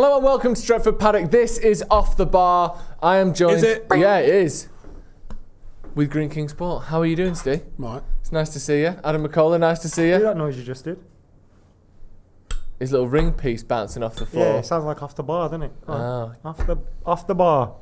Hello and welcome to Stretford Paddock. This is Off the Bar. I am joined... Is it? Yeah, it is. With Green King Sport. How are you doing, Steve? Right. It's nice to see you. Adam McKola, nice to see you. Hear that noise you just did? His little ring piece bouncing off the floor. Yeah, it sounds like off the bar, doesn't it? Oh. Off the bar.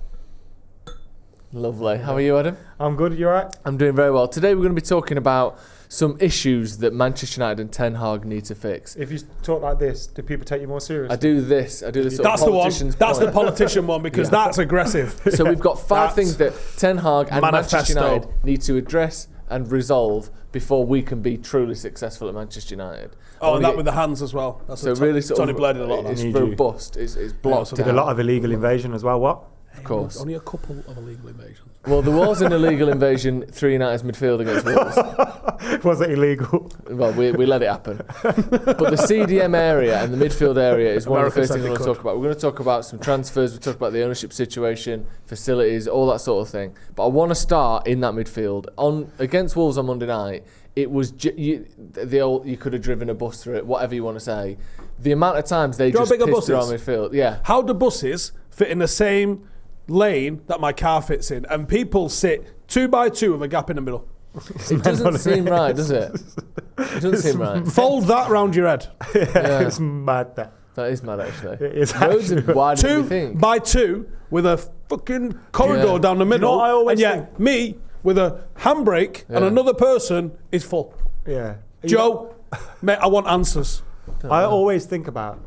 Lovely. How are you, Adam? I'm good, you alright? I'm doing very well. Today we're going to be talking about some issues that Manchester United and Ten Hag need to fix. If you talk like this, do people take you more seriously? I do this sort That's of the one. politician's That's point. the politician one because that's aggressive. So we've got five things that Ten Hag and Manchester Manifesto. United need to address and resolve before we can be truly successul at Manchester United. Oh, and that with the hands as well. That's So really sort Tony of Blair did a lot of it's that. robust. It's blocked Did a down. lot of illegal invasion as well, what? Of course. Only a couple of illegal invasions. Well, there was an illegal invasion through United's midfield against Wolves. Was it illegal? Well, we let it happen. But the CDM area and the midfield area is one of the first things we're going to talk about. We're going to talk about some transfers, we'll talk about the ownership situation, facilities, all that sort of thing. But I want to start in that midfield. Against Wolves on Monday night, it was you could have driven a bus through it, whatever you want to say. The amount of times they just pissed through our midfield. Yeah. How do buses fit in the same lane that my car fits in? And people sit 2 by 2 with a gap in the middle. It doesn't seem right, does it? It doesn't seem right. Fold that round your head. Yeah. It's mad that. That is mad, actually. It is Roads are actually wider than we 2 think. by 2 with a fucking corridor down the middle. what I always and yet think? me with a handbrake and another person is full. Yeah. Joe, mate, I want answers. I always think about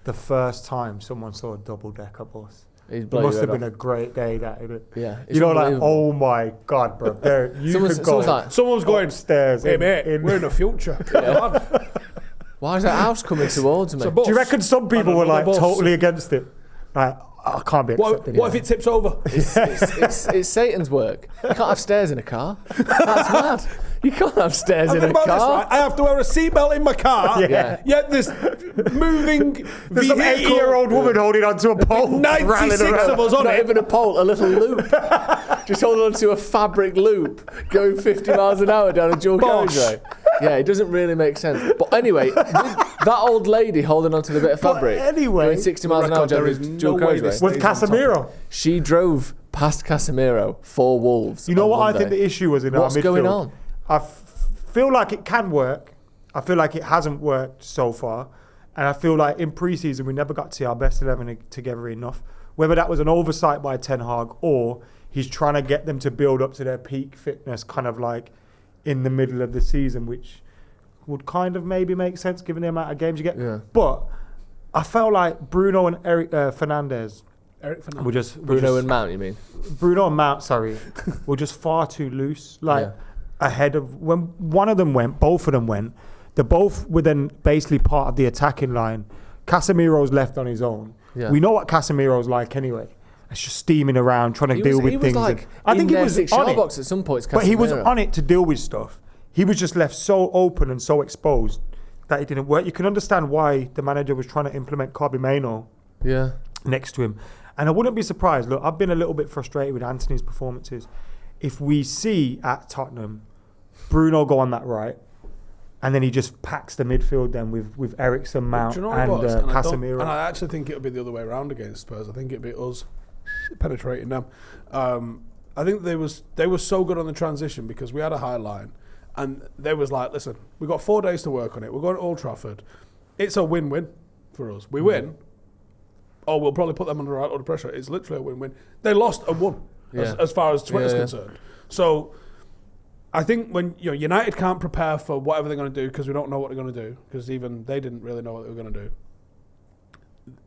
the first time someone saw a double-decker bus. He'd It blow must your have head been a great day, that, isn't it? Yeah, it's You know, like, unbelievable. oh my God, bro. There, you Someone's could go like, Someone's going, upstairs. hey mate, we're in the future. why is that house coming towards me? It's a bus. Do you reckon some people were like bus. totally against it? Like, I can't be accepted. What if it tips over? It's Satan's work. You can't have stairs in a car. That's mad. You can't have stairs in a Think about this, car. right? I have to wear a seatbelt in my car. Yeah. Yet this moving There's some 80-year-old woman holding onto a pole. 96 rattling around. of us on Not it. even a pole, a little loop. Just holding onto a fabric loop, going 50 miles an hour down a dual Bosh. carriageway. Yeah, it doesn't really make sense. But anyway, with that old lady holding onto the bit of fabric, anyway, going 60 miles an hour down there a is dual no way carriageway. this With stays on top. Casemiro. She drove past Casemiro for Wolves. You know on what Monday. I think the issue was in our midfield? What's going on? I feel like it can work. I feel like it hasn't worked so far. And I feel like in pre-season, we never got to see our best 11 together enough. Whether that was an oversight by Ten Hag or he's trying to get them to build up to their peak fitness kind of like in the middle of the season, which would kind of maybe make sense given the amount of games you get. Yeah. But I felt like Bruno and Eric Fernandez were just... Bruno and Mount, you mean? Bruno and Mount, were just far too loose. Like, ahead of... When one of them went, both of them went. They both were then basically part of the attacking line. Casemiro's left on his own. Yeah. We know what Casemiro's like anyway. It's just steaming around, trying to deal with things. Like I think he was on it. Box at some points, but he was on it to deal with stuff. He was just left so open and so exposed that it didn't work. You can understand why the manager was trying to implement Kobbie Mainoo next to him. And I wouldn't be surprised. Look, I've been a little bit frustrated with Anthony's performances. If we see at Tottenham Bruno go on that right, and then he just packs the midfield then with Eriksen, Mount, and Casemiro. And I actually think it'll be the other way around against Spurs. I think it'll be us penetrating them. I think they were so good on the transition because we had a high line. And they was like, listen, we've got 4 days to work on it. We're going to Old Trafford. It's a win-win for us. We win. Oh, we'll probably put them under a lot of pressure. It's literally a win-win. They lost and won as far as Twitter's concerned. So I think when United can't prepare for whatever they're going to do because we don't know what they're going to do, because even they didn't really know what they were going to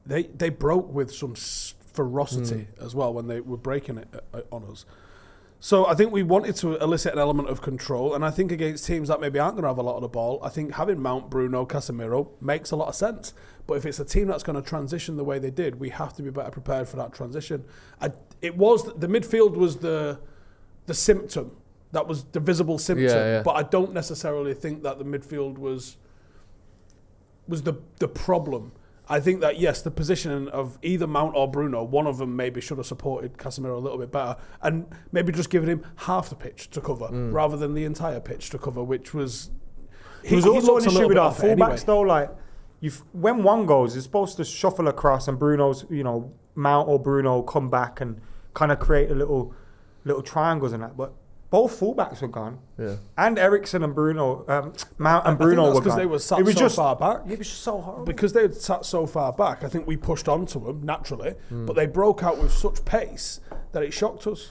do. They broke with some ferocity as well when they were breaking it on us. So I think we wanted to elicit an element of control, and I think against teams that maybe aren't going to have a lot of the ball, I think having Mount, Bruno, Casemiro makes a lot of sense. But if it's a team that's going to transition the way they did, we have to be better prepared for that transition. The midfield was the symptom. That was the visible symptom. But I don't necessarily think that the midfield was the problem. I think that, yes, the positioning of either Mount or Bruno, one of them maybe should have supported Casemiro a little bit better and maybe just given him half the pitch to cover rather than the entire pitch to cover, which was... There was also an issue with our fullbacks though, like, when one goes, you're supposed to shuffle across, and Bruno's, Mount or Bruno come back and kind of create a little triangles and that. But both fullbacks were gone. Yeah. And Eriksen and Bruno, Mount and Bruno were gone. Because they were sat so far back. It was so horrible. Because they had sat so far back, I think we pushed onto them naturally, but they broke out with such pace that it shocked us.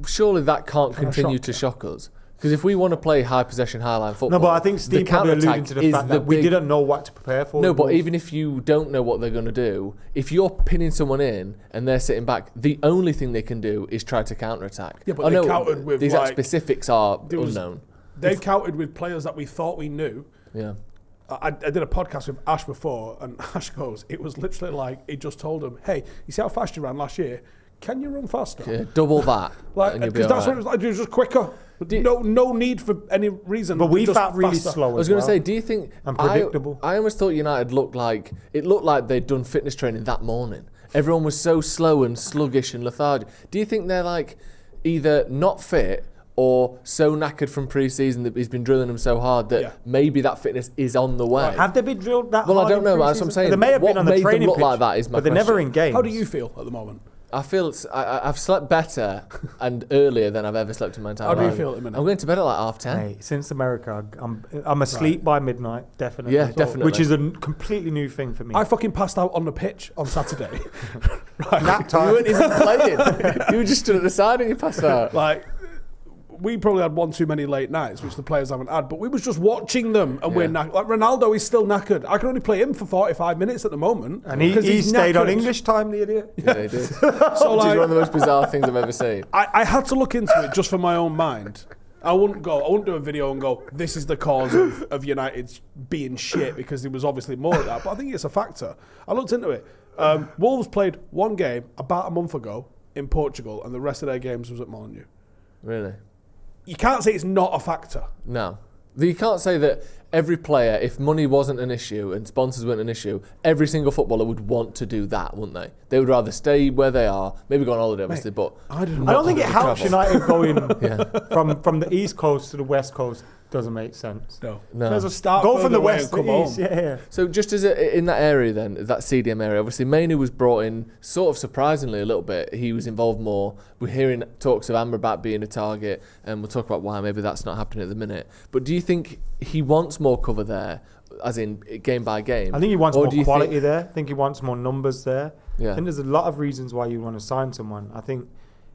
Surely that can't continue to shock us. Because if we want to play high possession, high line football, no, but I think Steve probably alluded to the fact that we didn't know what to prepare for. No, but even if you don't know what they're going to do, if you're pinning someone in and they're sitting back, the only thing they can do is try to counter attack. Yeah, but they countered with these specifics are unknown. They countered with players that we thought we knew. Yeah. I did a podcast with Ash before, and Ash goes, it was literally like he just told him, "Hey, you see how fast you ran last year? Can you run faster? Yeah, double that." Because that's what it was like. It was just quicker. No need for any reason. But we felt really slow. I was going to say, do you think unpredictable? I almost thought United looked like they'd done fitness training that morning. Everyone was so slow and sluggish and lethargic. Do you think they're like either not fit or so knackered from pre-season that he's been drilling them so hard that maybe that fitness is on the way? Right. Have they been drilled that hard? Well, I don't know. That's what I'm saying. They may have been on the training pitch, like that is my but they're never in games. How do you feel at the moment? I feel I've slept better and earlier than I've ever slept in my entire life. How do you feel at the minute? I'm going to bed at like 10:30. Hey, since America, I'm asleep by midnight, definitely. Yeah, definitely. Which is a completely new thing for me. I fucking passed out on the pitch on Saturday. Nap time. You weren't even playing. You were just stood at the side and you passed out. We probably had one too many late nights, which the players haven't had, but we was just watching them and we're knackered. Like Ronaldo is still knackered. I can only play him for 45 minutes at the moment. And he stayed on English time, the idiot. Yeah, he did. So which is one of the most bizarre things I've ever seen. I had to look into it just for my own mind. I wouldn't do a video and go, this is the cause of United's being shit, because there was obviously more of that, but I think it's a factor. I looked into it. Wolves played one game about a month ago in Portugal, and the rest of their games was at Molineux. Really? You can't say it's not a factor. No. You can't say that every player, if money wasn't an issue and sponsors weren't an issue, every single footballer would want to do that, wouldn't they? They would rather stay where they are, maybe go on holiday, obviously, but I don't think it helps United going from the East Coast to the West Coast. Doesn't make sense. No. There's a start. Go from the West to the East. Yeah. So just as in that area then, that CDM area, obviously Mainu was brought in sort of surprisingly a little bit. He was involved more. We're hearing talks of Amrabat being a target, and we'll talk about why maybe that's not happening at the minute. But do you think he wants more cover there, as in game by game? I think he wants more quality there. I think he wants more numbers there. Yeah. I think there's a lot of reasons why you want to sign someone. I think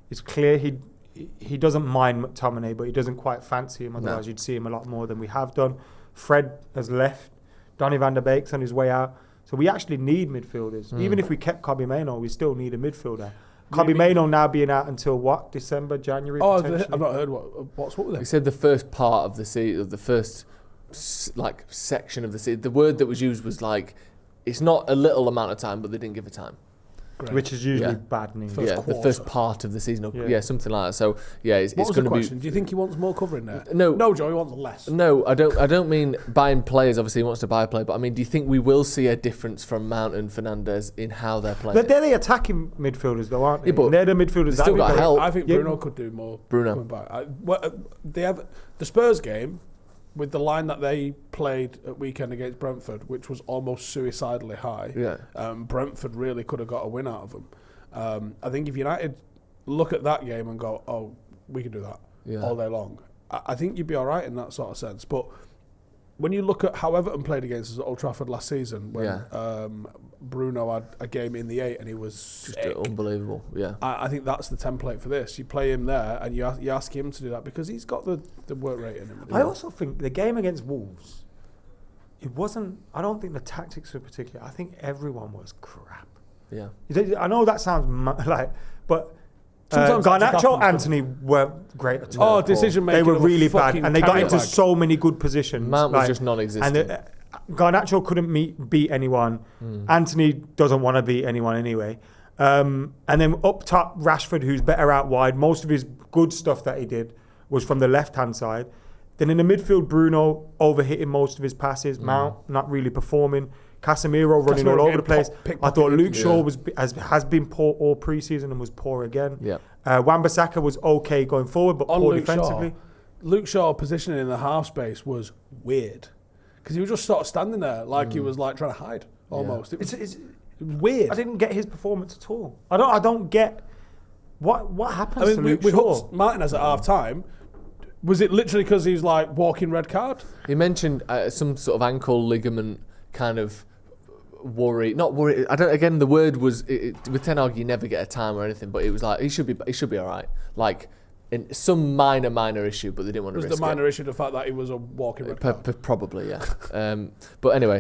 it's clear he doesn't mind McTominay, but he doesn't quite fancy him. Otherwise, you'd see him a lot more than we have done. Fred has left. Donny van der Beek's on his way out. So we actually need midfielders. Even if we kept Kobbie Mainoo, we still need a midfielder. Kobbie Mainoo now being out until what? December, January? I've not heard what's what with it. He said the first part of the season, the first section of the season. The word that was used was like, it's not a little amount of time, but they didn't give a time. Great. Which is usually bad news. The first part of the season, something like that. So it's going to be. Do you think he wants more cover in there? No, Joe, he wants less. No, I don't mean buying players. Obviously, he wants to buy a player, but I mean, do you think we will see a difference from Mount and Fernandes in how they're playing? But they're the attacking midfielders, though, aren't they? Yeah, but they're the midfielders. Still got help. I think Bruno could do more. They have the Spurs game. With the line that they played at weekend against Brentford, which was almost suicidally high, Brentford really could have got a win out of them. I think if United look at that game and go, oh, we can do that all day long, I think you'd be all right in that sort of sense. But when you look at how Everton played against us at Old Trafford last season, when Bruno had a game in the 8 and he was just unbelievable. Yeah, I think that's the template for this. You play him there and you ask him to do that because he's got the work rate in him. I also think the game against Wolves, it wasn't. I don't think the tactics were particular. I think everyone was crap. Yeah, I know that sounds but. Garnacho, Anthony weren't great at all. Decision making. They were really bad, and they got into so many good positions. Mount was just non-existent. And Garnacho couldn't beat anyone. Anthony doesn't want to beat anyone anyway. And then up top, Rashford, who's better out wide. Most of his good stuff that he did was from the left-hand side. Then in the midfield, Bruno overhitting most of his passes. Mount not really performing. Casemiro running all over the place. I thought Luke Shaw has been poor all pre-season and was poor again. Yeah. Wan-Bissaka was okay going forward, but poor defensively. Luke Shaw positioning in the half space was weird because he was just sort of standing there like he was like trying to hide almost. Yeah. It was weird. I didn't get his performance at all. I don't get what happens. I mean, we hooked Martinez at half time. Was it literally because he was like walking red card? He mentioned some sort of ankle ligament kind of worry. Not worry. I don't. Again, the word was with Ten Hag, you never get a time or anything. But it was like he should be all right. Like in some minor issue, but they didn't want to risk it. Was the minor issue the fact that he was a walking red card? Probably, yeah. But anyway,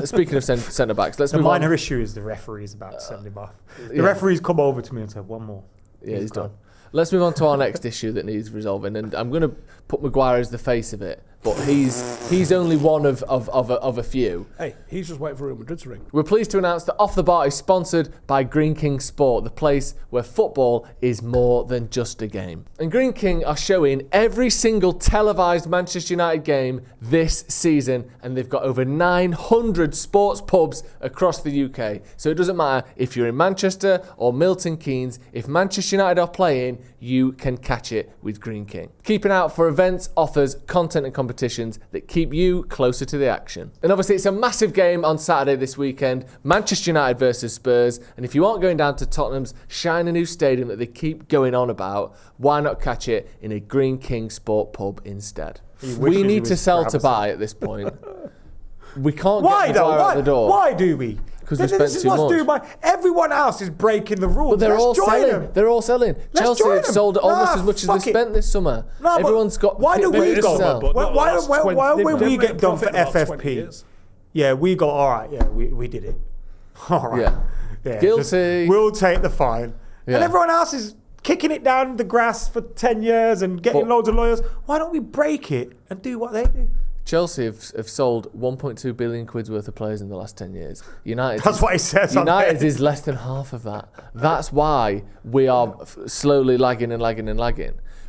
speaking of centre backs, let's move on. The minor issue is the referee's about to send him off. The referee's come over to me and said, one more. Yeah, he's done. Let's move on to our next issue that needs resolving, and I'm going to put Maguire as the face of it, but he's only one of a few. Hey, he's just waiting for Real Madrid to ring. We're pleased to announce that Off the Bar is sponsored by Green King Sport, the place where football is more than just a game. And Green King are showing every single televised Manchester United game this season, and they've got over 900 sports pubs across the UK. So it doesn't matter if you're in Manchester or Milton Keynes, if Manchester United are playing, you can catch it with Green King. Keep an eye out for events, offers, content and competitions that keep you closer to the action. And obviously it's a massive game on Saturday this weekend, Manchester United versus Spurs, and if you aren't going down to Tottenham's shiny new stadium that they keep going on about, why not catch it in a Green King Sport pub instead? We need to sell to buy at this point. We can't get Maguire out the door. Why do we? Because we spent too much. Everyone else is breaking the rules. But they're all selling. They're all selling. Chelsea have sold almost as much as they spent this summer. Everyone's got. Why do we go? Why when we get done for FFP? Yeah, we go. All right. Yeah, we did it. All right. Yeah. Guilty. We'll take the fine. And everyone else is kicking it down the grass for 10 years and getting loads of lawyers. Why don't we break it and do what they do? Chelsea have sold 1.2 billion quid's worth of players in the last 10 years. That's what it says. United is less than half of that. That's why we are slowly lagging.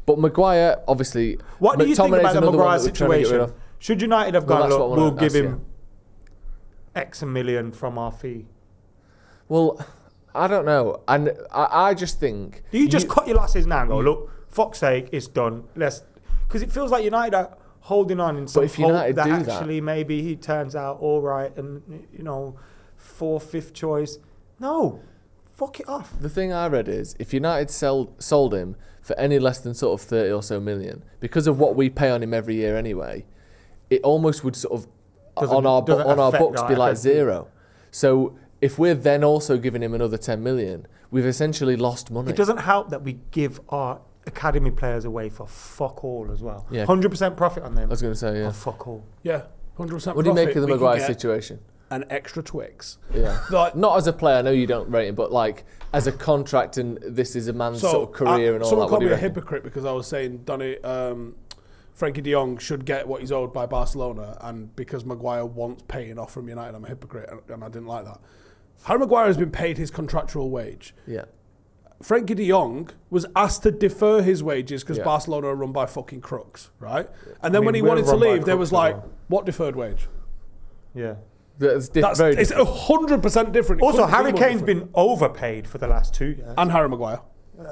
But Maguire, obviously... What do you think about the Maguire situation? Should United have gone, look, we'll give him X a million from our fee? Well, I don't know. And I just think... Do you just cut your losses now and go, look, fuck's sake, it's done. Because it feels like United are holding on in some hope that actually maybe he turns out all right and, 4th, 5th choice. No, fuck it off. The thing I read is if United sold him for any less than sort of 30 or so million, because of what we pay on him every year anyway, it almost would sort of on our books be like zero. So if we're then also giving him another 10 million, we've essentially lost money. It doesn't help that we give our academy players away for fuck all as well. Yeah. 100% profit on them. I was going to say, yeah. For fuck all. Yeah, 100% profit. What do you make of the Maguire situation? An extra Twix. Yeah. Not as a player, I know you don't rate him, but like as a contract and this is a man's sort of career and all that. Someone called me a hypocrite because I was saying Frankie de Jong should get what he's owed by Barcelona, and because Maguire wants paying off from United, I'm a hypocrite, and I didn't like that. Harry Maguire has been paid his contractual wage. Yeah. Frankie de Jong was asked to defer his wages because Barcelona are run by fucking crooks, right? And then when he wanted to leave, there was like, what deferred wage? Yeah. It's 100% different. Also, Harry Kane's been overpaid for the last 2 years. And Harry Maguire.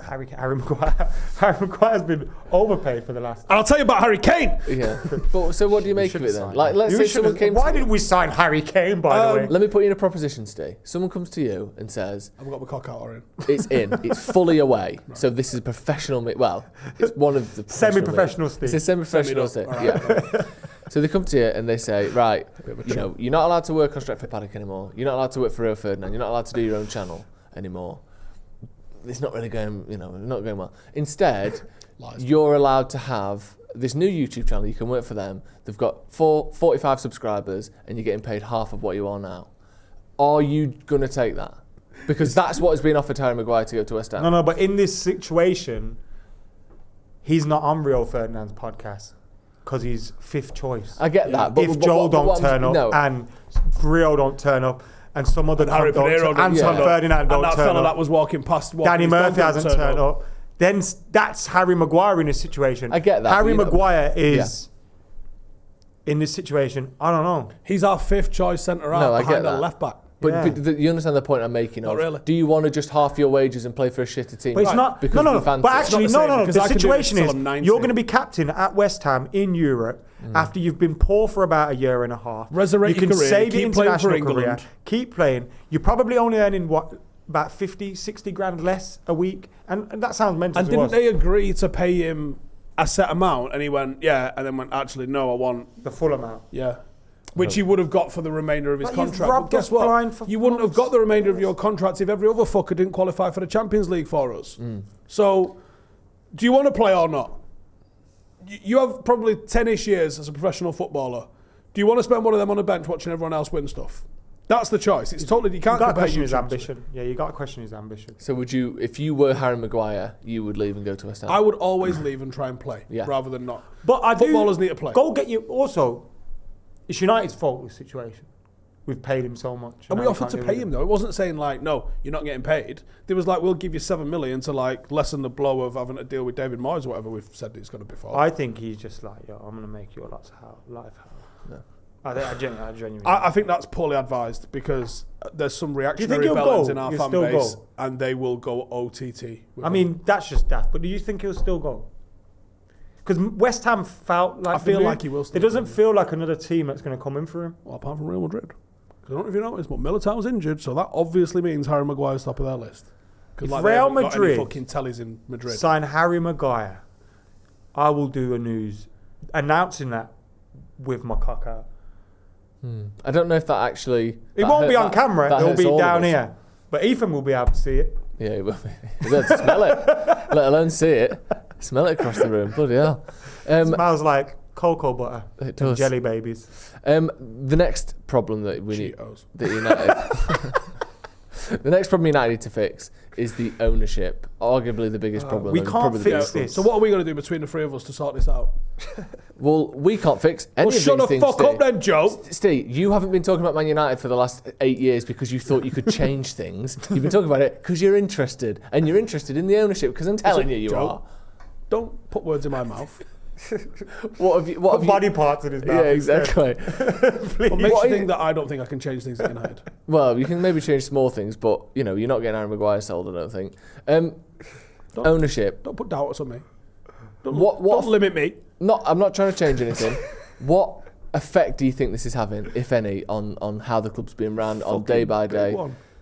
Harry Maguire's been overpaid for the last. And I'll tell you about Harry Kane. Yeah. But so what do you make of it then? Like, let's say someone came. Why didn't we sign Harry Kane? By the way, let me put you in a proposition, Steve. Someone comes to you and says, "I've got my cock out or in." It's in. It's fully away. Right. So this is a professional. Well, it's one of the semi-professional. Steve. It's a semi-professional. Yeah. So they come to you and they say, right, you're not allowed to work on Stretford Paddock anymore. You're not allowed to work for Rio Ferdinand. You're not allowed to do your own channel anymore. It's not really going, not going well. Instead, you're allowed to have this new YouTube channel. You can work for them. They've got 45 subscribers and you're getting paid half of what you are now. Are you going to take that? Because that's what has been offered to Harry Maguire to go to West Ham. No, but in this situation, he's not on Rio Ferdinand's podcast because he's 5th choice. I get that. But if Joel don't turn up and Rio don't turn up, and some other Harry Ferdinand don't turn up. That was walking past. Danny Murphy hasn't turned up. Then that's Harry Maguire in this situation. I get that. Harry Maguire is in this situation. I don't know. He's our 5th choice centre out behind our left back. But you understand the point I'm making? Not really. Do you want to just half your wages and play for a shitter team? But it's not. Because No. we fancy But it? actually, It's not the same, no. because The I can do this situation till is I'm 90. you're going to be captain at West Ham in Europe after you've been poor for about a year and a half. Resurrect you your can career, save keep your playing for international career, England. keep playing. You're probably only earning about 50, 60 grand less a week, and that sounds mental. And didn't they agree to pay him a set amount? And he went, yeah, and then went, actually, no, I want the full amount. Yeah. Which he would have got for the remainder of his But you've contract. But robbed guess us what? blind for You wouldn't have months. got the remainder of your contract if every other fucker didn't qualify for the Champions League for us. So, do you want to play or not? You have probably 10-ish years as a professional footballer. Do you want to spend one of them on a bench watching everyone else win stuff? That's the choice. It's totally, you can't got to compare question his YouTube. ambition. Yeah, you got to question his ambition. So would you, if you were Harry Maguire, you would leave and go to West Ham? I would always leave and try and play rather than not. But Footballers need to play. Go get you. Also, it's United's fault, this situation. We've paid him so much. And we offered to pay him, though. It wasn't saying, like, no, you're not getting paid. There was like, we'll give you $7 million to, like, lessen the blow of having to deal with David Moyes or whatever we've said it's going to be for. I think he's just like, yo, I'm going to make your life hell. No. I genuinely. I think that's poorly advised because there's some reactionary he'll bellends go? in our He'll fan still base go? and they will go OTT. I mean, that's just daft. But do you think he'll still go? Because West Ham felt like... I feel like he will still It doesn't go, yeah. feel like another team that's going to come in for him. Well, apart from Real Madrid. 'Cause I don't know if you noticed, but Militao's injured, so that obviously means Harry Maguire's top of their list. Because If like, Real they haven't got any Madrid fucking tellies in Madrid. sign Harry Maguire, I will do a news announcing that with my cock out. I don't know if that actually... It won't be on camera. that It'll hurts be all of down us. here. But Ethan will be able to see it. Yeah, it will be. He'll be able to smell it, let alone see it. Smell it across the room. Bloody hell. Smells like cocoa butter. It And does. jelly babies. The next problem that we need... Cheetos. That United... The next problem United need to fix is the ownership. Arguably the biggest problem. we and can't probably the fix biggest this. So what are we going to do between the three of us to sort this out? Well, we can't fix any Well, of shut these the things, fuck Steve. up then, Joe. Steve, you haven't been talking about Man United for the last 8 years because you thought you could change things. You've been talking about it because you're interested. And you're interested in the ownership because I'm telling you Joe, are. Don't put words in my mouth. What have you... What have Body you, parts in his mouth. yeah, exactly. What makes you think that I don't think I can change things at United? Well, you can maybe change small things, but, you know, you're not getting Harry Maguire sold, I don't think. Ownership. Don't put doubts on me. Don't What limit me. I'm not trying to change anything. What effect do you think this is having, if any, on how the club's being ran on day by day?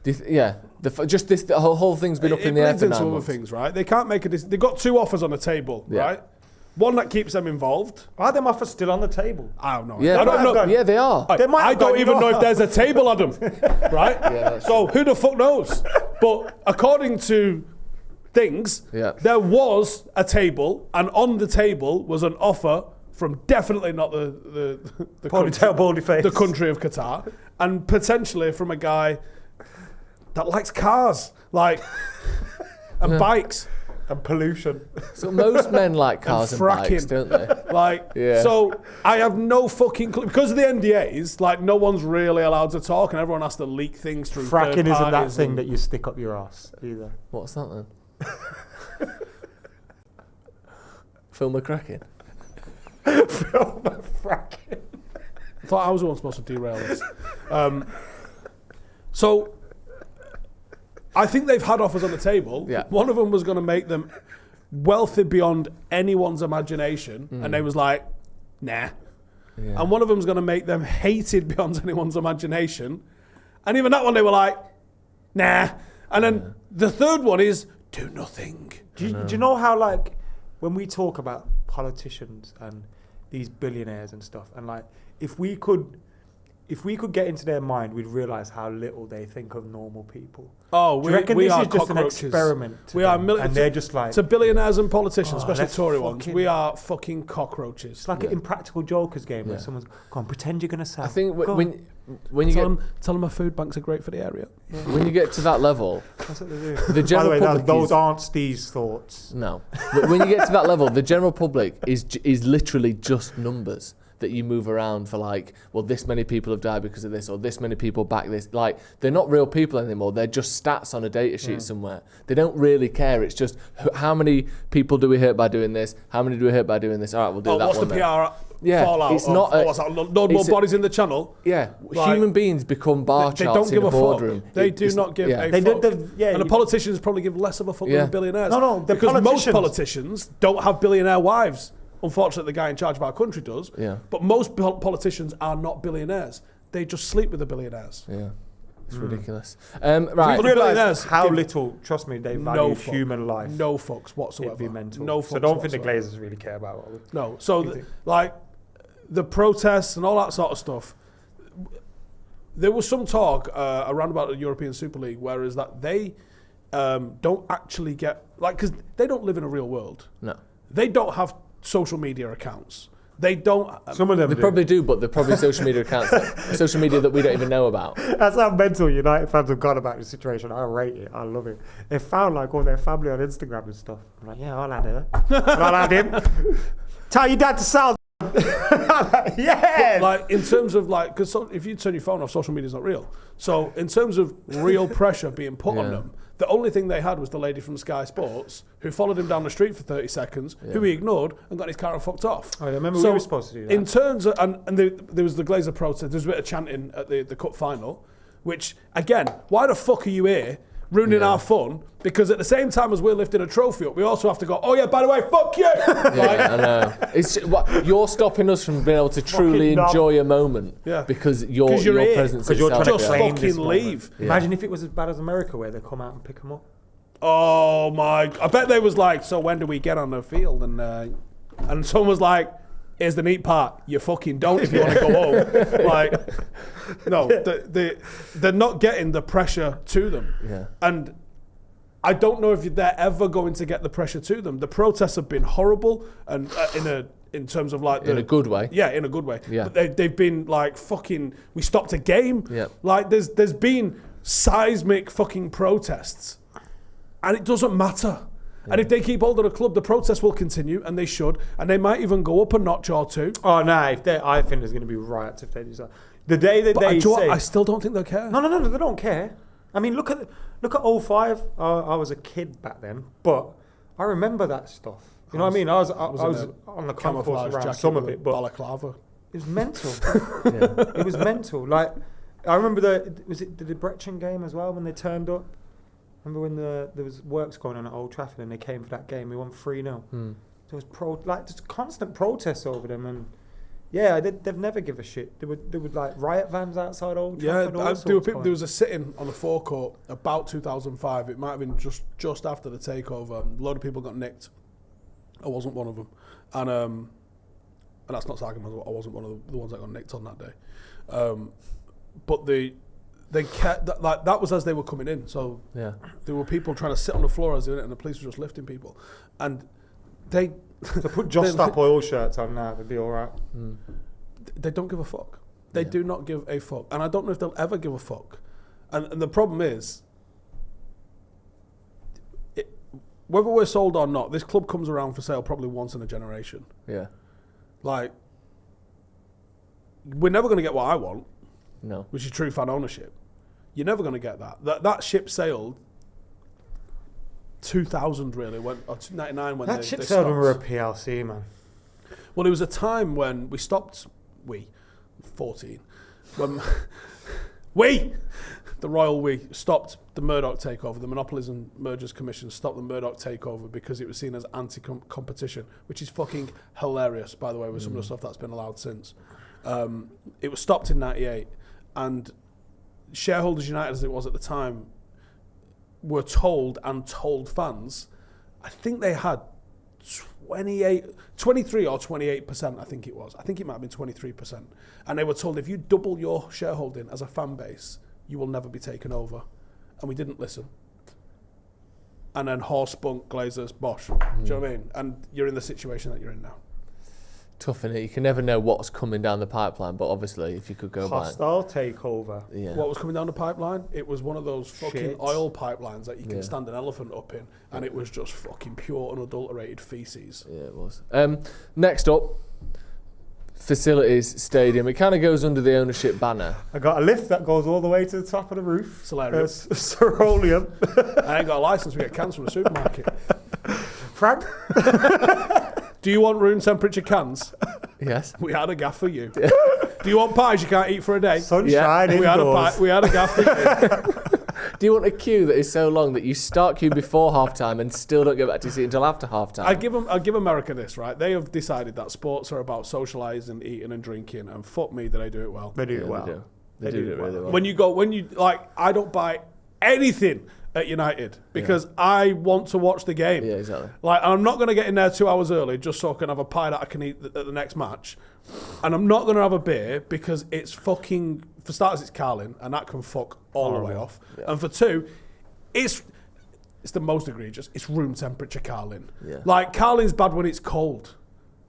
The whole thing's been up in the air for 9 into other months. things, right? They can't make a decision. They've got 2 offers on the table, Yeah. right? One that keeps them involved. Are them offers still on the table? I don't know. Yeah, I don't know. Yeah, they are. They might I have don't gone, even you know if there's a table, Adam. Right? Yeah, that's So who the fuck knows? But according to things, Yeah. there was a table, and on the table was an offer from definitely not the Ponytail, baldy face. the country of Qatar, and potentially from a guy that likes cars, like and bikes. And pollution. So most men like cars and bikes, fracking. don't they? Like, Yeah. so I have no fucking clue. Because of the NDAs, like, no one's really allowed to talk and everyone has to leak things through Fracking third isn't that parties thing and- that you stick up your ass either. What's that then? Film a cracking. Fracking. I thought I was the one supposed to derail this. So I think they've had offers on the table. Yeah. One of them was going to make them wealthy beyond anyone's imagination. And they was like, nah. Yeah. And one of them was going to make them hated beyond anyone's imagination. And even that one, they were like, nah. And then the third one is do nothing. Do you know how, like, when we talk about politicians and these billionaires and stuff, and like, if we could get into their mind, we'd realise how little they think of normal people. Oh, Do you reckon we this are is just an cockroaches. experiment? to We are them? And they're just like, to billionaires and politicians, Oh, especially let's Tory ones. fucking- We are fucking cockroaches. it's like an Impractical Jokers game where Yeah. someone's, go on, pretend you're going to sell. I think Go on." when you Tell them our food banks are great for the area. when you get to that level, That's what they do. the By the general way, public those is, aren't Steve's thoughts. no. But when you get to that level, the general public is literally just numbers that you move around for, like, well, this many people have died because of this, or this many people back this. Like, they're not real people anymore. They're just stats on a data sheet somewhere. They don't really care. It's just how many people do we hurt by doing this? How many do we hurt by doing this? All right, we'll do that What's one the then. fallout. It's not. No more bodies in the channel. Yeah, Like, human beings become bar they charts don't give in a a boardroom. fuck. They do not give a fuck. And the politicians probably give less of a fuck than the billionaires. Because most politicians don't have billionaire wives. Unfortunately, the guy in charge of our country does. Yeah. But most politicians are not billionaires. They just sleep with the billionaires. Yeah. It's ridiculous. Right. You realise how little, trust me, they value human life. No fucks whatsoever. It'd be mental. No fucks So I don't think whatsoever. the Glazers really care about it. No. So, the protests and all that sort of stuff, there was some talk around about the European Super League, whereas that they don't actually get, because they don't live in a real world. No. They don't have social media accounts. They don't. Some of them they probably do, but they're probably social media accounts, social media that we don't even know about. That's how mental United fans have gone about the situation. I rate it. I love it. They found all their family on Instagram and stuff. I'm like, yeah, I'll add her. I'll add him. Tell your dad to sell. Yeah. In terms of because if you turn your phone off, social media is not real. So in terms of real pressure being put on them, the only thing they had was the lady from Sky Sports who followed him down the street for 30 seconds, who he ignored and got his car and fucked off. I remember we were supposed to do that. In terms of, and there was the Glazer protest, there was a bit of chanting at the cup final, which, again, why the fuck are you here ruining our fun? Because at the same time as we're lifting a trophy up, we also have to go, oh yeah, by the way, fuck you! I know. You're stopping us from being able to truly enjoy a moment because your presence is trying to just fucking leave. Yeah. Imagine if it was as bad as America where they come out and pick them up. Oh my, I bet they was like, so when do we get on the field? And someone was like, here's the neat part, you fucking don't if you want to go home. No, they're not getting the pressure to them. Yeah. And I don't know if they're ever going to get the pressure to them. The protests have been horrible, and in terms of in a good way. Yeah, in a good way. Yeah. But they've been fucking. We stopped a game. Yeah. There's been seismic fucking protests, and it doesn't matter. Yeah. And if they keep hold of the club, the protests will continue, and they should, and they might even go up a notch or two. Oh no! I think there's going to be riots if they do that. The day that I still don't think they care. No, they don't care. I mean, look at 05. I was a kid back then, but I remember that stuff. You know what I mean? I was on the camouflage around some of it, but balaclava. It was mental. It was mental. I remember the Debrecen game as well when they turned up. Remember when there was works going on at Old Trafford and they came for that game? We won 3-0. There was just constant protests over them, and they've never give a shit. There would riot vans outside Old Trafford. There was a sitting on the forecourt about 2005. It might have been just after the takeover. A lot of people got nicked. I wasn't one of them, and that's not saying I wasn't one of the ones that got nicked on that day. But they kept that was as they were coming in. So there were people trying to sit on the floor as they went, and the police were just lifting people, and they. So put Just Stop Oil shirts on now, they'd be all right. They don't give a fuck. They do not give a fuck. And I don't know if they'll ever give a fuck. And the problem is, whether we're sold or not, this club comes around for sale probably once in a generation. Yeah. We're never going to get what I want. No. Which is true fan ownership. You're never going to get that. That ship sailed 2000 really, or 99 when that ship sailed when we were a PLC, man. Well, there was a time when we stopped. 14. When the Royal We stopped the Murdoch takeover. The Monopolies and Mergers Commission stopped the Murdoch takeover because it was seen as anti-competition, which is fucking hilarious, by the way, with some of the stuff that's been allowed since. It was stopped in 98, and Shareholders United, as it was at the time, were told fans, I think they had 23 or 28%, I think it was. I think it might have been 23%. And they were told, if you double your shareholding as a fan base, you will never be taken over. And we didn't listen. And then horse, spunk, Glazers, bosh. Do you know what I mean? And you're in the situation that you're in now. Tough, innit? You can never know what's coming down the pipeline, but obviously if you could go back. Hostile takeover. Yeah. What was coming down the pipeline? It was one of those fucking oil pipelines that you can stand an elephant up in, and it was just fucking pure unadulterated feces. Yeah, it was. Next up, facilities, stadium. It kind of goes under the ownership banner. I got a lift that goes all the way to the top of the roof. It's hilarious. Cerulean. I ain't got a license, we get cans from the supermarket. Frank? Do you want room temperature cans? Yes. We had a gaff for you. Do you want pies you can't eat for a day? Sunshine We had a gaff for you. Do you want a queue that is so long that you start queue before halftime and still don't get back to see it until after halftime? I'll give America this, right? They have decided that sports are about socialising, eating and drinking, and fuck me, they do it well. They do it well. They do it really well. I don't buy anything at United because I want to watch the game. Yeah, exactly. Like, I'm not going to get in there 2 hours early just so I can have a pie that I can eat at the next match. And I'm not going to have a beer because it's fucking, for starters, it's Carling, and that can fuck all the way off. Yeah. And for two, it's the most egregious. It's room temperature Carling. Yeah. Like, Carling's bad when it's cold.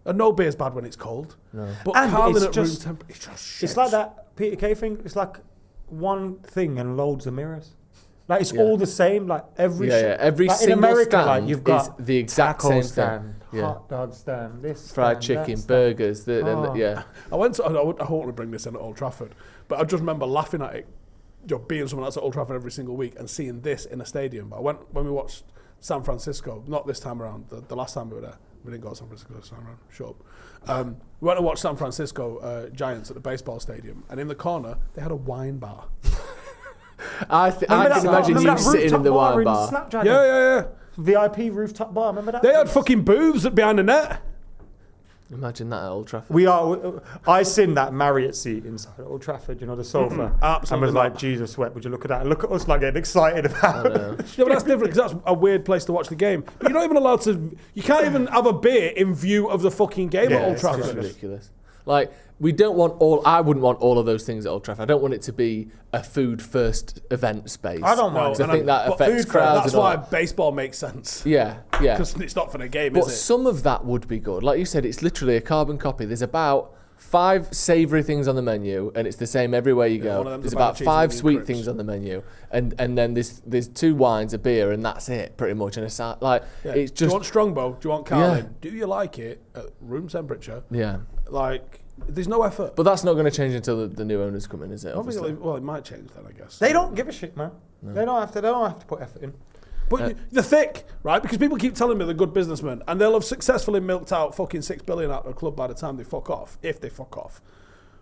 And no beer's bad when it's cold. No. But Carling at room temperature, it's just shit. It's like that Peter Kay thing. It's like one thing and loads of mirrors. Like, it's all the same. Like, every every like single in America, stand like, you've got is the exact same stand, thing. Hot dog stand, this fried stand, chicken, that burgers. I went to, I don't want to bring this in at Old Trafford, but I just remember laughing at it, being someone that's at Old Trafford every single week and seeing this in a stadium. But I went when we watched San Francisco, not this time around, the last time we were there. We didn't go to San Francisco this time around. Shut up. We went to watch San Francisco Giants at the baseball stadium, and in the corner they had a wine bar. I can imagine you sitting in the wine bar. Yeah. VIP rooftop bar, remember that? They had fucking booths behind the net. Imagine that at Old Trafford. I seen that Marriott seat inside Old Trafford, the sofa. Absolutely. And was like, Jesus wept, would you look at that? And look at us like getting excited about it. Yeah, but that's different because that's a weird place to watch the game. But you're not even allowed to, you can't even have a beer in view of the fucking game at Old Trafford. It's ridiculous. Like, I wouldn't want all of those things at Old Trafford. I don't want it to be a food first event space. I don't mind. I think that affects crowds. That's why baseball makes sense. Yeah. Because it's not for the game, is it? But some of that would be good. Like you said, it's literally a carbon copy. There's about 5 savoury things on the menu, and it's the same everywhere you go. There's about 5 sweet things on the menu, and then there's 2 wines, a beer, and that's it, pretty much. And it's it's just. Do you want Strongbow? Do you want Carling? Yeah. Do you like it at room temperature? Yeah. Like, there's no effort. But that's not going to change until the new owners come in, is it? Obviously. Well, it might change then, I guess. They don't give a shit, man. No. They don't have to put effort in. But they're thick, right? Because people keep telling me they're good businessmen, and they'll have successfully milked out fucking $6 billion out of the club by the time they fuck off, if they fuck off.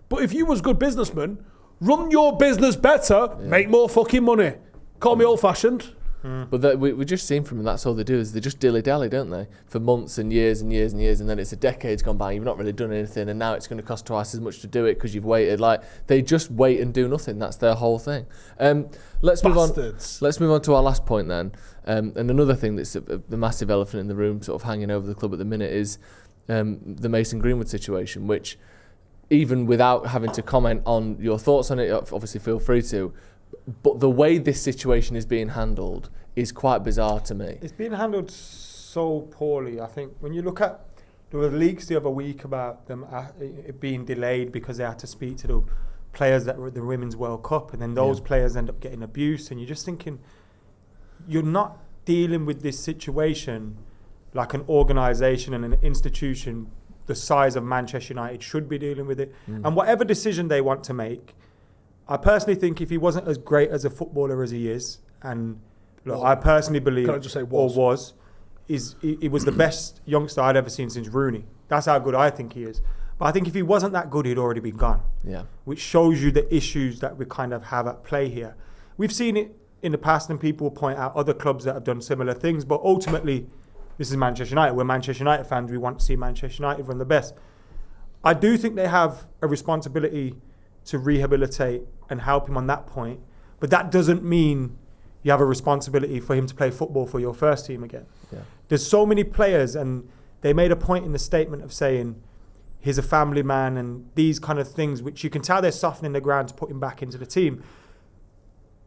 But if you was good businessmen, run your business better, make more fucking money. Call me old-fashioned. But we just seen from them, that's all they do, is they just dilly-dally, don't they? For months and years and years and years, and then it's a decade's gone by, you've not really done anything, and now it's going to cost twice as much to do it because you've waited. Like, they just wait and do nothing. That's their whole thing. Let's move on to our last point then. And another thing that's the massive elephant in the room sort of hanging over the club at the minute is the Mason Greenwood situation, which, even without having to comment on your thoughts on it, obviously feel free to, but the way this situation is being handled is quite bizarre to me. It's being handled so poorly. I think when you look at, there were leaks the other week about them it being delayed because they had to speak to the players that were at the Women's World Cup, and then those players end up getting abused, and you're just thinking, you're not dealing with this situation like an organisation and an institution the size of Manchester United should be dealing with it. And whatever decision they want to make, I personally think if he wasn't as great as a footballer as he is, and look, I personally believe, can I just say was? He was the best youngster I'd ever seen since Rooney. That's how good I think he is. But I think if he wasn't that good, he'd already been gone. Yeah. Which shows you the issues that we kind of have at play here. We've seen it in the past, and people will point out other clubs that have done similar things, but ultimately, this is Manchester United. We're Manchester United fans. We want to see Manchester United run the best. I do think they have a responsibility to rehabilitate and help him on that point, but that doesn't mean you have a responsibility for him to play football for your first team again. Yeah. There's so many players, and they made a point in the statement of saying he's a family man and these kind of things, which you can tell they're softening the ground to put him back into the team.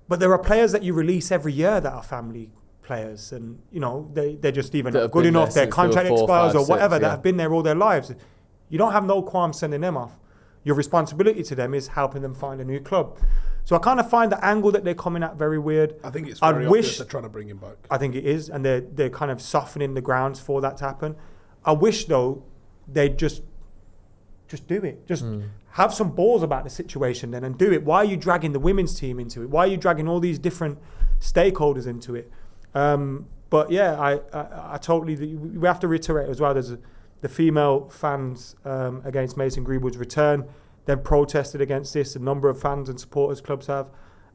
But there are players that you release every year that are family players, and they're just even not good enough, their contract expires or whatever, that have been there all their lives. You don't have no qualms sending them off. Your responsibility to them is helping them find a new club. So I kind of find the angle that they're coming at very weird. I think it's very obvious they're trying to bring him back. I think it is, and they're kind of softening the grounds for that to happen. I wish, though, they'd just do it. Just have some balls about the situation then and do it. Why are you dragging the women's team into it? Why are you dragging all these different stakeholders into it? But yeah, I totally, we have to reiterate as well, there's the female fans against Mason Greenwood's return. They've protested against this. A number of fans and supporters clubs have.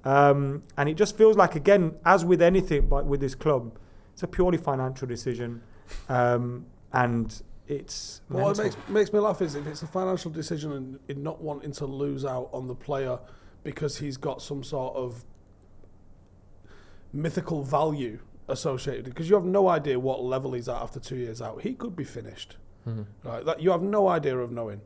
And it just feels like, again, as with anything but with this club, it's a purely financial decision. And it's what makes me laugh is if it's a financial decision and in not wanting to lose out on the player because he's got some sort of mythical value associated, because you have no idea what level he's at after 2 years out. He could be finished, right? That you have no idea of knowing.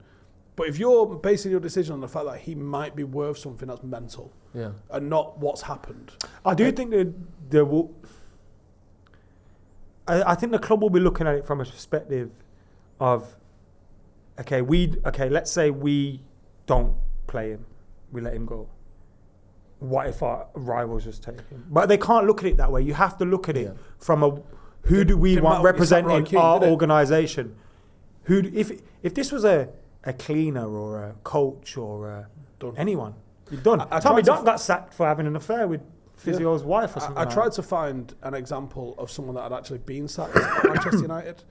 But if you're basing your decision on the fact that he might be worth something that's mental, and not what's happened, I do think that there will. I think the club will be looking at it from a perspective of, okay, let's say we don't play him, we let him go. What if our rivals just take him? But they can't look at it that way. You have to look at it from a who do we want representing our organisation? If this was a cleaner or a coach or anyone, you're done. Tommy Dock got sacked for having an affair with Physio's wife or something. I tried to find an example of someone that had actually been sacked at Manchester United.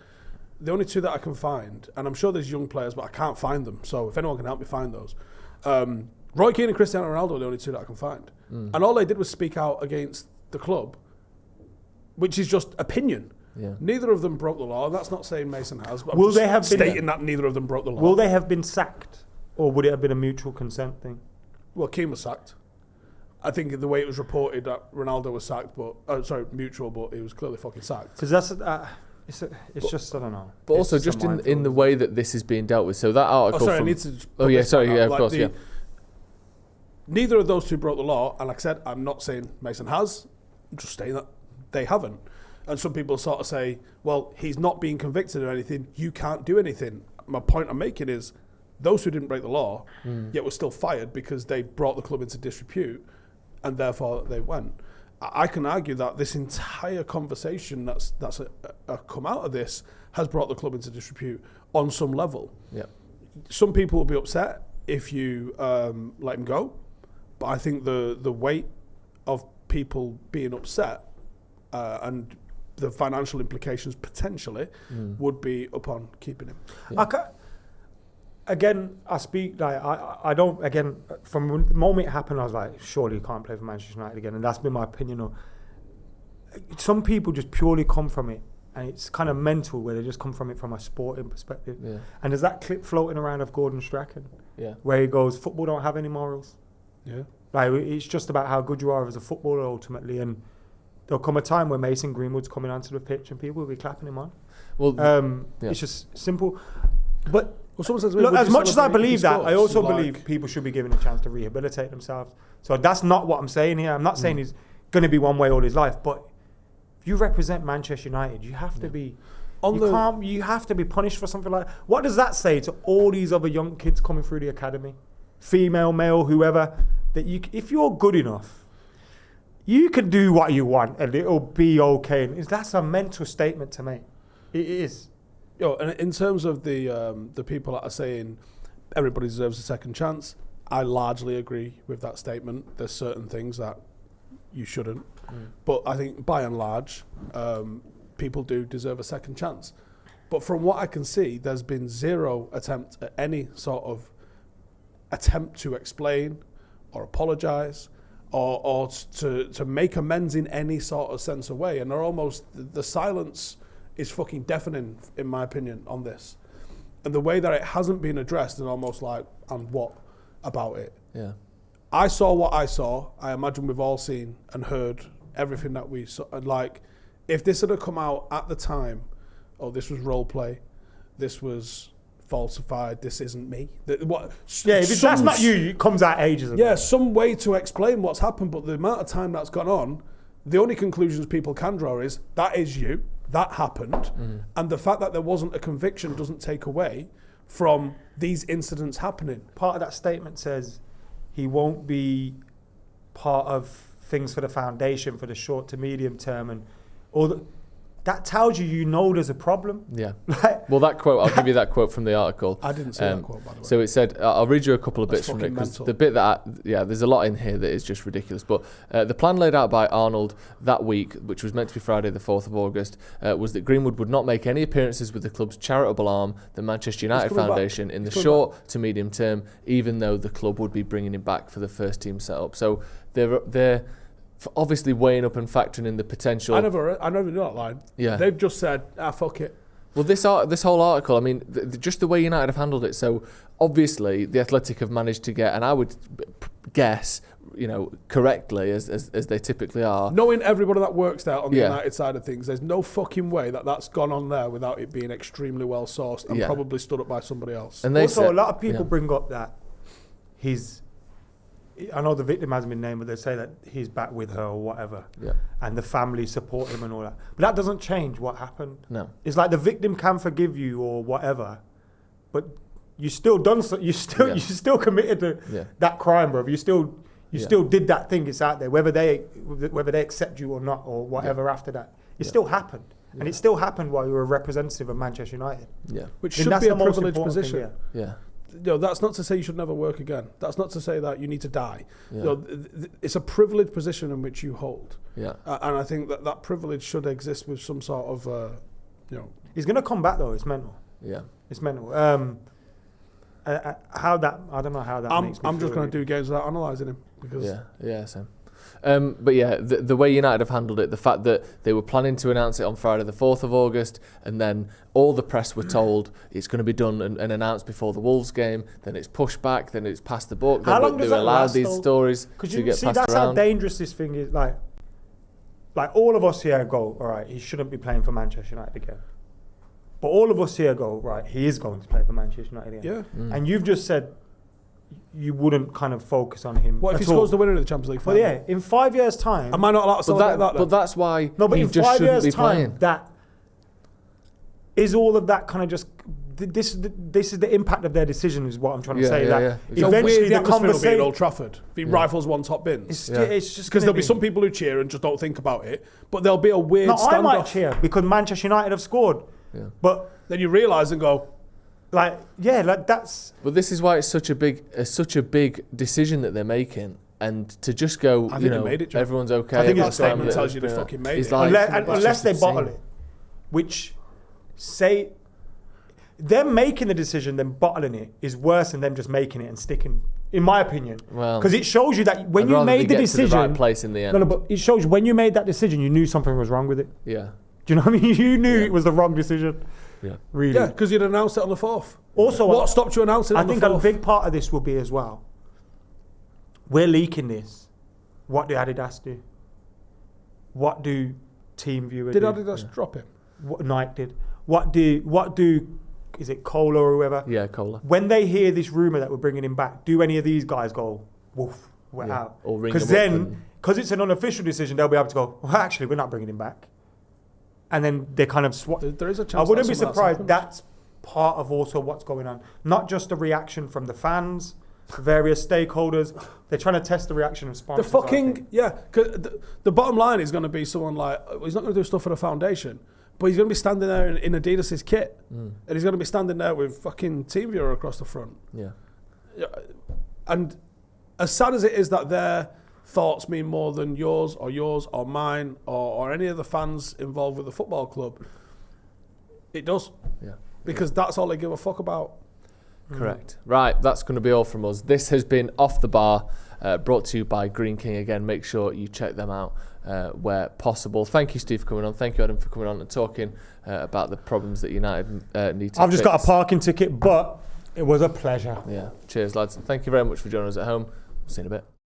The only two that I can find, and I'm sure there's young players, but I can't find them. So if anyone can help me find those. Roy Keane and Cristiano Ronaldo are the only two that I can find. And all they did was speak out against the club, which is just opinion. Yeah. Neither of them broke the law, and that's not saying Mason has, but I'm just stating that neither of them broke the law. Will they have been sacked, or would it have been a mutual consent thing? Well, Keane was sacked. I think the way it was reported that Ronaldo was sacked, but mutual, but he was clearly fucking sacked. Because that's it's just I don't know. But also just in the way that this is being dealt with. So that article. I need to. Of course. Neither of those two broke the law, and like I said, I'm not saying Mason has. I'm just saying that they haven't. And some people sort of say, well, he's not being convicted of anything. You can't do anything. My point I'm making is, those who didn't break the law, yet were still fired because they brought the club into disrepute, and therefore they went. I can argue that this entire conversation that's come out of this has brought the club into disrepute on some level. Yeah. Some people will be upset if you let him go, but I think the weight of people being upset and the financial implications potentially would be upon keeping him. Yeah. I speak like I don't. Again, from the moment it happened, I was like, surely you can't play for Manchester United again, and that's been my opinion. Some people just purely come from it, and it's kind of mental where they just come from it from a sporting perspective. Yeah. And there's that clip floating around of Gordon Strachan, where he goes, "Football don't have any morals." Yeah, like it's just about how good you are as a footballer ultimately, and there'll come a time where Mason Greenwood's coming onto the pitch and people will be clapping him on. Well, it's just simple, but. Look, as much as I believe that, I also believe people should be given a chance to rehabilitate themselves. So that's not what I'm saying here. I'm not saying he's going to be one way all his life, but if you represent Manchester United, you have to be. You have to be punished for something like that. What does that say to all these other young kids coming through the academy, female, male, whoever? That if you're good enough, you can do what you want and it'll be okay. And that's a mental statement to make. It is. And in terms of the people that are saying everybody deserves a second chance, I largely agree with that statement. There's certain things that you shouldn't. But I think by and large, people do deserve a second chance. But from what I can see, there's been zero attempt at any sort of attempt to explain or apologise or to make amends in any sort of sense of way. And they're almost, the silence is fucking deafening, in my opinion, on this. And the way that it hasn't been addressed is almost like, and what about it? Yeah. I saw what I saw. I imagine we've all seen and heard everything that we saw. And like, if this had come out at the time, this was role play, this was falsified, this isn't me. If that's not you, it comes out ages ago. Yeah, some way to explain what's happened, but the amount of time that's gone on, the only conclusions people can draw is, that is you. That happened, and the fact that there wasn't a conviction doesn't take away from these incidents happening. Part of that statement says he won't be part of things for the foundation for the short to medium term, and that tells you there's a problem. Yeah. Well, that quote, I'll give you that quote from the article. I didn't see that quote, by the way. So it said, I'll read you a couple of bits from it, because the bit there's a lot in here that is just ridiculous. But the plan laid out by Arnold that week, which was meant to be Friday the 4th of August, was that Greenwood would not make any appearances with the club's charitable arm, the Manchester United Foundation, in the short to medium term, even though the club would be bringing him back for the first team setup. So they're obviously weighing up and factoring in the potential. I never knew that line. Yeah. They've just said, fuck it. Well, this whole article, I mean, just the way United have handled it. So obviously, the Athletic have managed to get, and I would guess, correctly as they typically are. Knowing everybody that works there on the United side of things, there's no fucking way that's gone on there without it being extremely well sourced and probably stood up by somebody else. And also, a lot of people bring up that I know the victim hasn't been named, but they say that he's back with her or whatever. Yeah. And the family support him and all that. But that doesn't change what happened. No. It's like the victim can forgive you or whatever, but you still you still committed to that crime, bro. You still did that thing. It's out there, whether they accept you or not or whatever after that. It still happened. Yeah. And it still happened while you were a representative of Manchester United. Yeah. Which should be a privileged position. Yeah. That's not to say you should never work again. That's not to say that you need to die. Yeah. It's a privileged position in which you hold. Yeah. And I think that privilege should exist with some sort of, He's going to come back though. It's mental. Yeah. It's mental. I don't know how that makes me I'm just going to do games without analysing him. Because Same. But the way United have handled it, the fact that they were planning to announce it on Friday the 4th of August, and then all the press were told it's going to be done and announced before the Wolves game, then it's pushed back, then it's passed the book, how long they does that allowed last, these though? stories to get passed around. That's how dangerous this thing is. Like all of us here go, all right, he shouldn't be playing for Manchester United again. But all of us here go, right, he is going to play for Manchester United again. Yeah. And you've just said you wouldn't kind of focus on him. What if he scores the winner of the Champions League final? Well, in 5 years' time... Am I not allowed to celebrate that? But that's why but he in just 5 shouldn't years' be time, playing. that is all of that kind of just... This is the impact of their decision, is what I'm trying to say. Eventually, the conversation will be at Old Trafford. Be rifles one top bins. It's just because there'll be some people who cheer and just don't think about it. But there'll be a weird standoff. I might cheer because Manchester United have scored. Yeah. But then you realise and go... that's... But this is why it's such a big decision that they're making, and to just go, I think they made it, everyone's okay. I think that statement tells you they fucking made it. Unless they bottle it, which say them making the decision, then bottling it is worse than them just making it and sticking. In my opinion, because it shows you that when you made the decision, to the right place in the end. No, but it shows you when you made that decision, you knew something was wrong with it. Yeah. Do you know what I mean? You knew it was the wrong decision. Yeah. Really. Yeah, because you'd announced it on the 4th. Also, what stopped you announcing it on the 4th? I think a big part of this will be as well, we're leaking this. What do Adidas do? What do TeamViewer do? Did Adidas drop him? What Nike did. What do is it Cola or whoever? Yeah, Cola. When they hear this rumour that we're bringing him back, do any of these guys go, woof, we're out? Because then, because it's an unofficial decision, they'll be able to go, well, actually, we're not bringing him back. And then they kind of swap. There is a chance. I wouldn't be surprised. That's part of also what's going on. Not just the reaction from the fans, various stakeholders. They're trying to test the reaction of sponsors. Cause the bottom line is going to be someone like, he's not going to do stuff for the foundation, but he's going to be standing there in Adidas' kit, and he's going to be standing there with fucking TeamViewer across the front. Yeah. And as sad as it is that their thoughts mean more than yours or mine or any of the fans involved with the football club, it does. Yeah. Because that's all they give a fuck about. Correct. Right, that's going to be all from us. This has been Off the Bar, brought to you by Green King. Again, make sure you check them out where possible. Thank you, Steve, for coming on. Thank you, Adam, for coming on and talking about the problems that United need to I've just got a parking ticket, but it was a pleasure. Yeah. Cheers, lads. Thank you very much for joining us at home. See you in a bit.